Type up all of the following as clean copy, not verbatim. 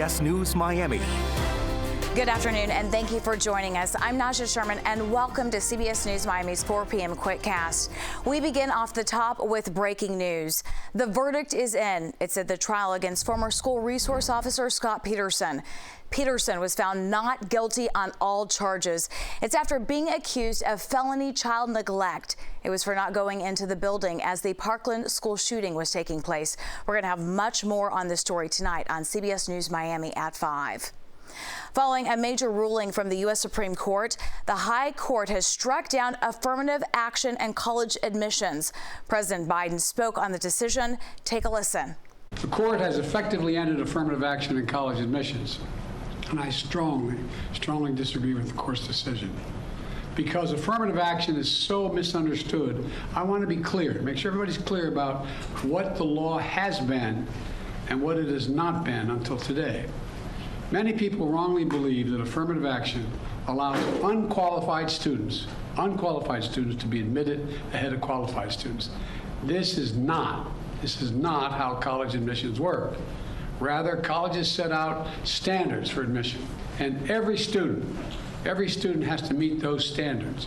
CBS News Miami. Good afternoon, and thank you for joining us. I'm Najahe Sherman, and welcome to CBS News Miami's 4 p.m. Quickcast. We begin off the top with breaking news. The verdict is in. It's at the trial against former school resource officer Scot Peterson. Peterson was found not guilty on all charges. It's after being accused of felony child neglect. It was for not going into the building as the Parkland school shooting was taking place. We're going to have much more on this story tonight on CBS News Miami at 5. Following a major ruling from the U.S. Supreme Court, the High Court has struck down affirmative action and college admissions. President Biden spoke on the decision. Take a listen. The court has effectively ended affirmative action in college admissions, and I strongly disagree with the court's decision. Because affirmative action is so misunderstood, I want to be clear, make sure everybody's clear about what the law has been and what it has not been until today. Many people wrongly believe that affirmative action allows unqualified students to be admitted ahead of qualified students. This is not how college admissions work. Rather, colleges set out standards for admission, and every student has to meet those standards.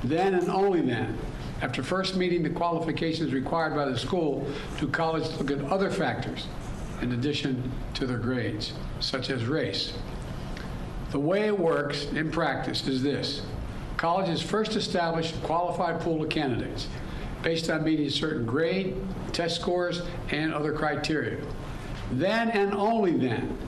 Then and only then, after first meeting the qualifications required by the school, do colleges look at other factors in addition to their grades, such as race. The way it works in practice is this. Colleges first establish a qualified pool of candidates based on meeting certain grade, test scores, and other criteria. Then and only then,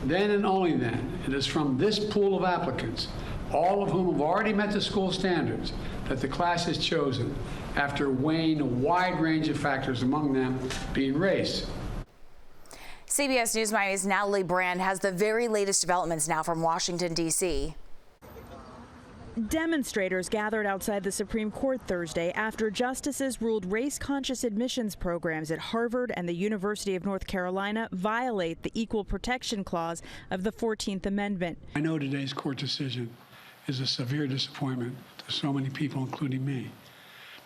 it is from this pool of applicants, all of whom have already met the school standards, that the class is chosen after weighing a wide range of factors, among them being race. CBS News Miami's Natalie Brandt has the very latest developments now from Washington, D.C. Demonstrators gathered outside the Supreme Court Thursday after justices ruled race-conscious admissions programs at Harvard and the University of North Carolina violate the Equal Protection Clause of the 14th Amendment. I know today's court decision is a severe disappointment to so many people, including me,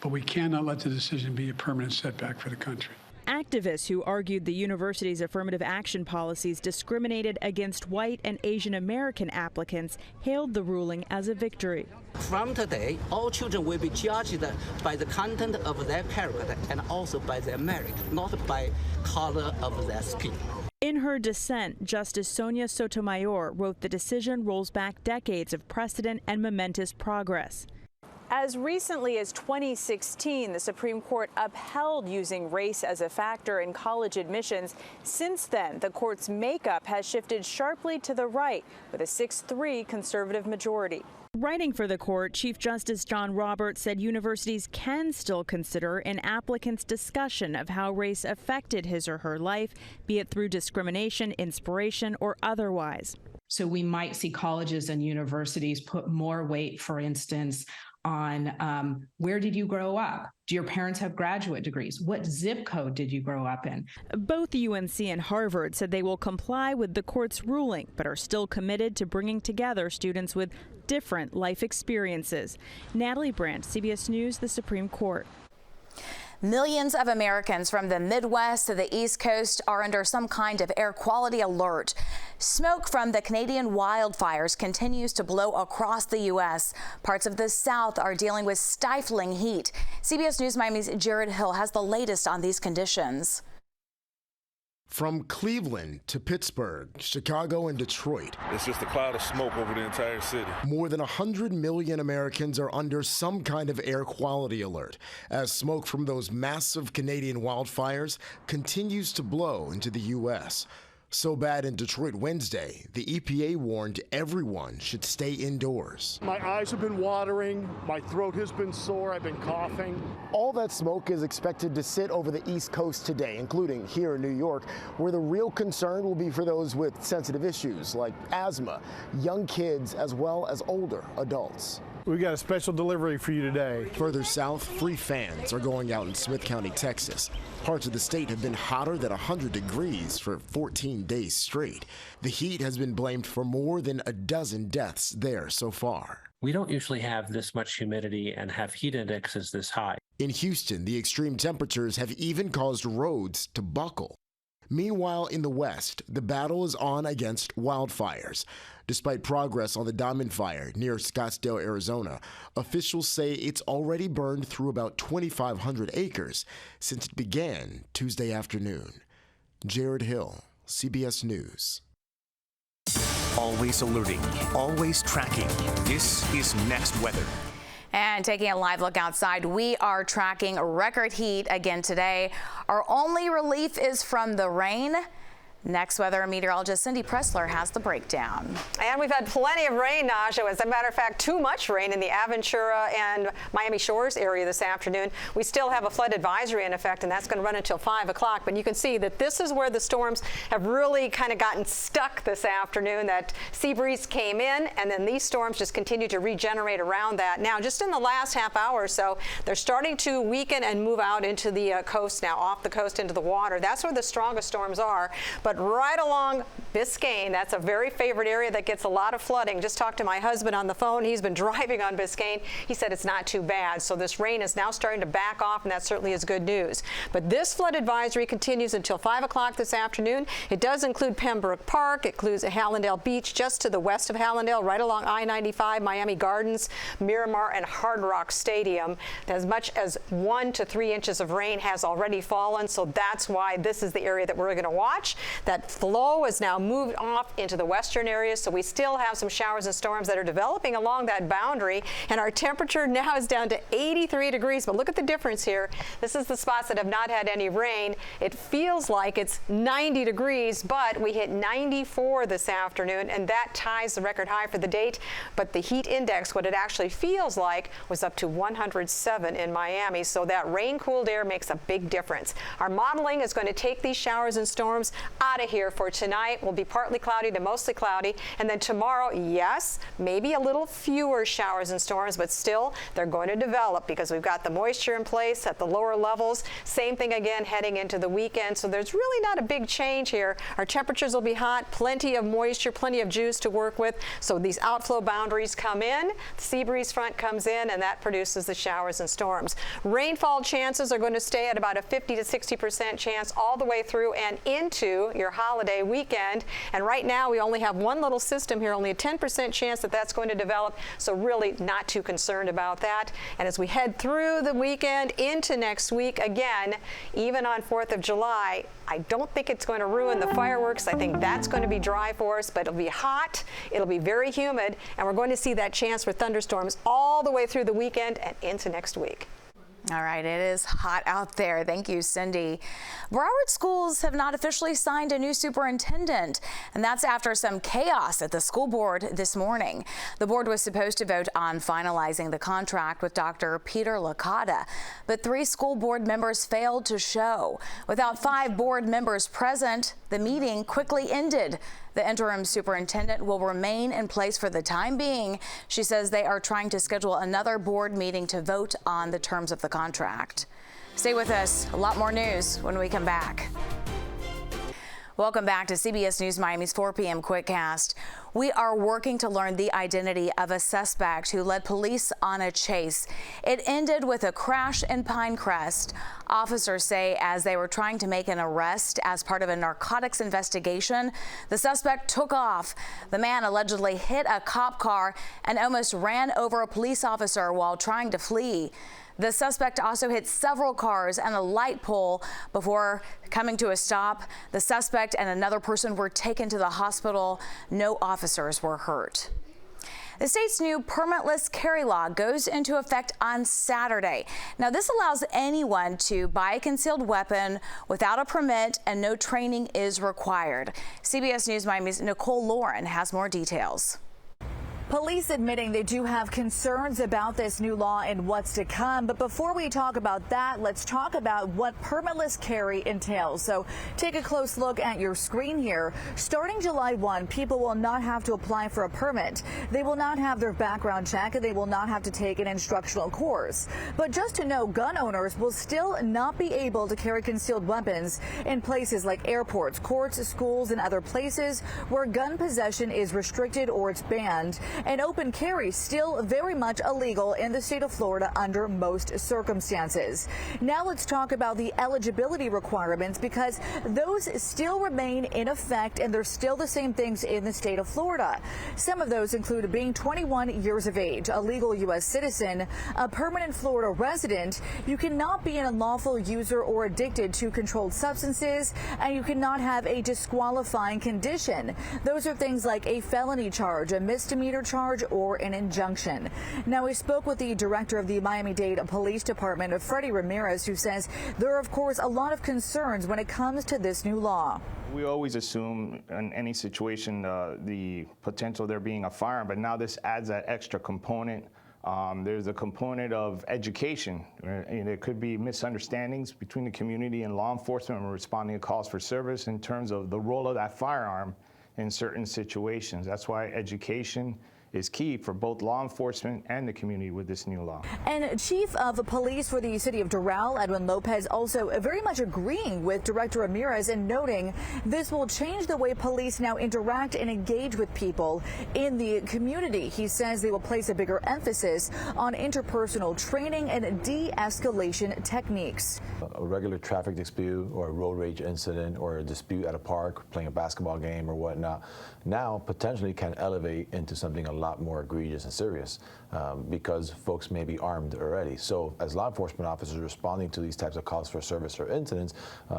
but we cannot let the decision be a permanent setback for the country. Activists who argued the university's affirmative action policies discriminated against white and Asian American applicants hailed the ruling as a victory. From today, all children will be judged by the content of their character and also by their merit, not by color of their skin. In her dissent, Justice Sonia Sotomayor wrote the decision rolls back decades of precedent and momentous progress. As recently as 2016, the Supreme Court upheld using race as a factor in college admissions. Since then, the court's makeup has shifted sharply to the right with a 6-3 conservative majority. Writing for the court, Chief Justice John Roberts said universities can still consider an applicant's discussion of how race affected his or her life, be it through discrimination, inspiration, or otherwise. So we might see colleges and universities put more weight, for instance, on where did you grow up? Do your parents have graduate degrees? What zip code did you grow up in? Both UNC and Harvard said they will comply with the court's ruling, but are still committed to bringing together students with different life experiences. Natalie Brandt, CBS News, the Supreme Court. Millions of Americans from the Midwest to the East Coast are under some kind of air quality alert. Smoke from the Canadian wildfires continues to blow across the U.S. Parts of the South are dealing with stifling heat. CBS News Miami's Jared Hill has the latest on these conditions. From Cleveland to Pittsburgh, Chicago, and Detroit. It's just a cloud of smoke over the entire city. More than 100 million Americans are under some kind of air quality alert as smoke from those massive Canadian wildfires continues to blow into the U.S. So bad in Detroit Wednesday, the EPA warned everyone should stay indoors. My eyes have been watering, my throat has been sore, I've been coughing. All that smoke is expected to sit over the East Coast today, including here in New York, where the real concern will be for those with sensitive issues like asthma, young kids, as well as older adults. We got a special delivery for you today. Further south, free fans are going out in Smith County, Texas. Parts of the state have been hotter than 100 degrees for 14 days straight. The heat has been blamed for more than a dozen deaths there so far. We don't usually have this much humidity and have heat indexes this high. In Houston, the extreme temperatures have even caused roads to buckle. Meanwhile, in the West, the battle is on against wildfires. Despite progress on the Diamond Fire near Scottsdale, Arizona, officials say it's already burned through about 2,500 acres since it began Tuesday afternoon. Jared Hill, CBS News. Always alerting, always tracking. This is Next Weather. And taking a live look outside, we are tracking record heat again today. Our only relief is from the rain. Next Weather meteorologist Cindy Pressler has the breakdown. And we've had plenty of rain, Najahe. As a matter of fact, too much rain in the Aventura and Miami Shores area this afternoon. We still have a flood advisory in effect, and that's going to run until 5 o'clock. But you can see that this is where the storms have really kind of gotten stuck this afternoon. That sea breeze came in, and then these storms just continue to regenerate around that. Now, just in the last half hour or so, they're starting to weaken and move out into the coast now, off the coast into the water. That's where the strongest storms are. But right along Biscayne, that's a very favorite area that gets a lot of flooding. Just talked to my husband on the phone. He's been driving on Biscayne. He said it's not too bad. So this rain is now starting to back off, and that certainly is good news. But this flood advisory continues until 5 o'clock this afternoon. It does include Pembroke Park. It includes Hallandale Beach just to the west of Hallandale, right along I-95, Miami Gardens, Miramar, and Hard Rock Stadium. As much as 1 to 3 inches of rain has already fallen, so that's why this is the area that we're going to watch. That flow has now moved off into the western areas, so we still have some showers and storms that are developing along that boundary, and our temperature now is down to 83 degrees. But look at the difference here. This is the spots that have not had any rain. It feels like it's 90 degrees, but we hit 94 this afternoon, and that ties the record high for the date. But the heat index, what it actually feels like, was up to 107 in Miami, so that rain-cooled air makes a big difference. Our modeling is going to take these showers and storms out of here for tonight. Will be partly cloudy to mostly cloudy, and then tomorrow, yes, maybe a little fewer showers and storms, but still they're going to develop because we've got the moisture in place at the lower levels. Same thing again heading into the weekend, so there's really not a big change here. Our temperatures will be hot, plenty of moisture, plenty of juice to work with, so these outflow boundaries come in, the sea breeze front comes in, and that produces the showers and storms. Rainfall chances are going to stay at about a 50 to 60% chance all the way through and into your holiday weekend. And right now we only have one little system here, only a 10% chance that that's going to develop, so really not too concerned about that. And as we head through the weekend into next week, again, even on 4th of July, I don't think it's going to ruin the fireworks. I think that's going to be dry for us, but it'll be hot, it'll be very humid, and we're going to see that chance for thunderstorms all the way through the weekend and into next week. All right, it is hot out there. Thank you, Cindy. Broward schools have not officially signed a new superintendent, and that's after some chaos at the school board this morning. The board was supposed to vote on finalizing the contract with Dr. Peter Licata, but 3 school board members failed to show. Without 5 board members present, the meeting quickly ended. The interim superintendent will remain in place for the time being. She says they are trying to schedule another board meeting to vote on the terms of the contract. Stay with us. A lot more news when we come back. Welcome back to CBS News Miami's 4 p.m. Quickcast. We are working to learn the identity of a suspect who led police on a chase. It ended with a crash in Pinecrest. Officers say as they were trying to make an arrest as part of a narcotics investigation, the suspect took off. The man allegedly hit a cop car and almost ran over a police officer while trying to flee. The suspect also hit several cars and a light pole before coming to a stop. The suspect and another person were taken to the hospital. No officers were hurt. The state's new permitless carry law goes into effect on Saturday. Now, this allows anyone to buy a concealed weapon without a permit, and no training is required. CBS News Miami's Nicole Lauren has more details. Police admitting they do have concerns about this new law and what's to come. But before we talk about that, let's talk about what permitless carry entails. So take a close look at your screen here. Starting July 1, people will not have to apply for a permit. They will not have their background check, and they will not have to take an instructional course. But just to know, gun owners will still not be able to carry concealed weapons in places like airports, courts, schools, and other places where gun possession is restricted or it's banned. and open carry still very much illegal in the state of Florida under most circumstances. Now let's talk about the eligibility requirements, because those still remain in effect, and they're still the same things in the state of Florida. Some of those include being 21 years of age, a legal U.S. citizen, a permanent Florida resident. You cannot be an unlawful user or addicted to controlled substances, and you cannot have a disqualifying condition. Those are things like a felony charge, a misdemeanor charge, or an injunction. Now, we spoke with the director of the Miami-Dade Police Department, Freddie Ramirez, who says there are, of course, a lot of concerns when it comes to this new law. We always assume in any situation the potential there being a firearm, but now this adds that extra component. There's a component of education. There could be misunderstandings between the community and law enforcement when responding to calls for service in terms of the role of that firearm in certain situations. That's why education is key for both law enforcement and the community with this new law. And Chief of Police for the city of Doral, Edwin Lopez, also very much agreeing with Director Ramirez and noting this will change the way police now interact and engage with people in the community. He says they will place a bigger emphasis on interpersonal training and de-escalation techniques. A regular traffic dispute or a road rage incident or a dispute at a park, playing a basketball game or whatnot, now potentially can elevate into something a lot more egregious and serious because folks may be armed already. So as law enforcement officers responding to these types of calls for service or incidents,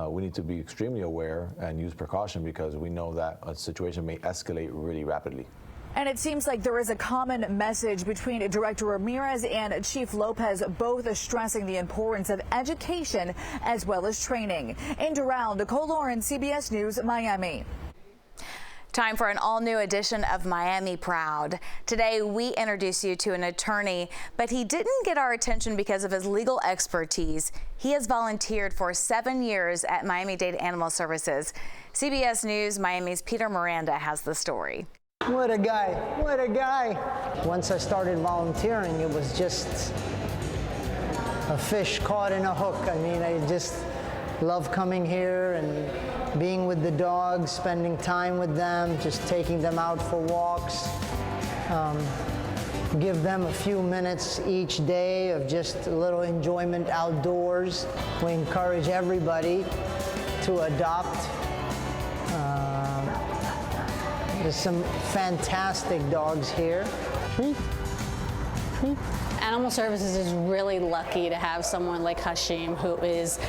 we need to be extremely aware and use precaution, because we know that a situation may escalate really rapidly. And it seems like there is a common message between Director Ramirez and Chief Lopez, both stressing the importance of education as well as training. In Doral, Nicole Lawrence, CBS News, Miami. Time for an all-new edition of Miami Proud. Today, we introduce you to an attorney, but he didn't get our attention because of his legal expertise. He has volunteered for 7 years at Miami-Dade Animal Services. CBS News Miami's Peter Miranda has the story. What a guy, what a guy. Once I started volunteering, it was just a fish caught in a hook. I mean, I just love coming here and being with the dogs, spending time with them, just taking them out for walks. Give them a few minutes each day of just a little enjoyment outdoors. We encourage everybody to adopt. There's some fantastic dogs here. Animal Services is really lucky to have someone like Hashim, who is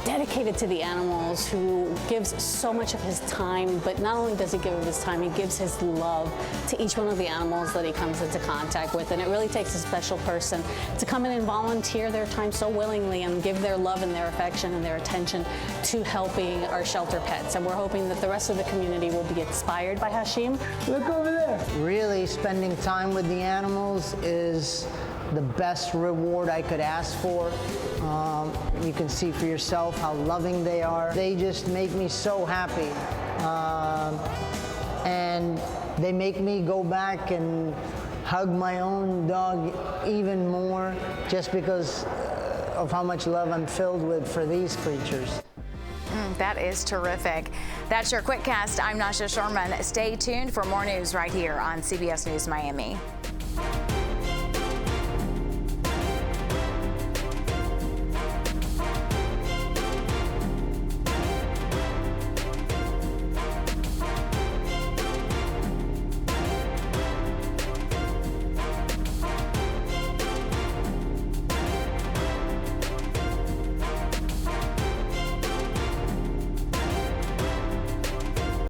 dedicated to the animals, who gives so much of his time, but not only does he give of his time, he gives his love to each one of the animals that he comes into contact with. And it really takes a special person to come in and volunteer their time so willingly and give their love and their affection and their attention to helping our shelter pets. And we're hoping that the rest of the community will be inspired by Hashim. Look over there. Really spending time with the animals is the best reward I could ask for. You can see for yourself how loving they are. They just make me so happy. And they make me go back and hug my own dog even more, just because of how much love I'm filled with for these creatures. That is terrific. That's your Quickcast. I'm Najahe Sherman. Stay tuned for more news right here on CBS News Miami.